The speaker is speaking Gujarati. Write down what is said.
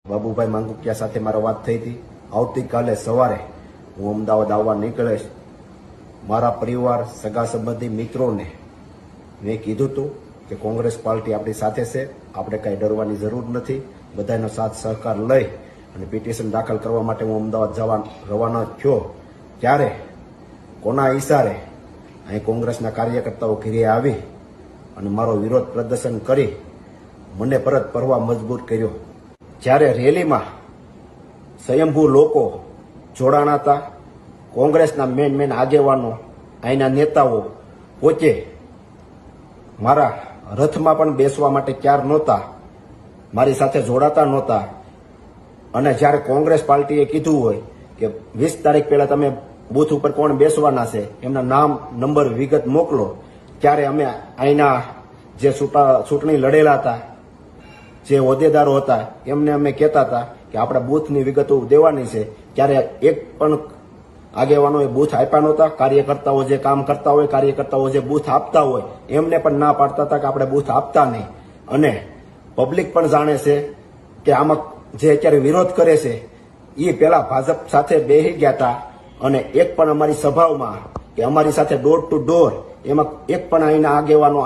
બાબુભાઈ માંગુકિયા સાથે મારો વાત થઈ હતી. આવતીકાલે સવારે હું અમદાવાદ આવવા નીકળીશ. મારા પરિવાર, સગા સંબંધી, મિત્રોને મેં કીધું હતું કે કોંગ્રેસ પાર્ટી આપણી સાથે છે, આપણે કાંઈ ડરવાની જરૂર નથી. બધાનો સાથ સહકાર લઈ અને પિટિશન દાખલ કરવા માટે હું અમદાવાદ જવા રવાના થયો. ત્યારે કોના ઈશારે અહીં કોંગ્રેસના કાર્યકર્તાઓ ઘેરે આવી અને મારો વિરોધ પ્રદર્શન કરી મને પરત ફરવા મજબૂર કર્યો. જ્યારે રેલીમાં સ્વયંભૂ લોકો જોડાણા હતા, કોંગ્રેસના મેન આગેવાનો, અહીંના નેતાઓ પોતે મારા રથમાં પણ બેસવા માટે તૈયાર નહોતા, મારી સાથે જોડાતા નહોતા. અને જ્યારે કોંગ્રેસ પાર્ટીએ કીધું હોય કે 20 તારીખ પહેલા તમે બૂથ ઉપર કોણ બેસવાના છે, એમના નામ, નંબર, વિગત મોકલો, ત્યારે અમે અહીંના જે ચૂંટણી લડેલા હતા, જે હોદ્દેદારો હતા, એમને અમે કહેતા હતા કે આપણે બૂથની વિગતો દેવાની છે. ત્યારે એક પણ આગેવાનોએ બૂથ આપ્યા નહોતા. કાર્યકર્તાઓ જે કામ કરતા હોય, કાર્યકર્તાઓ જે બૂથ આપતા હોય, એમને પણ ના પાડતા હતા કે આપણે બૂથ આપતા નહીં. અને પબ્લિક પણ જાણે છે કે આમાં જે અત્યારે વિરોધ કરે છે એ પેલા ભાજપ સાથે બેસી ગયા હતા. અને એક પણ અમારી સભાઓમાં કે અમારી સાથે ડોર ટુ ડોર એમાં એક પણ અહીંના આગેવાનો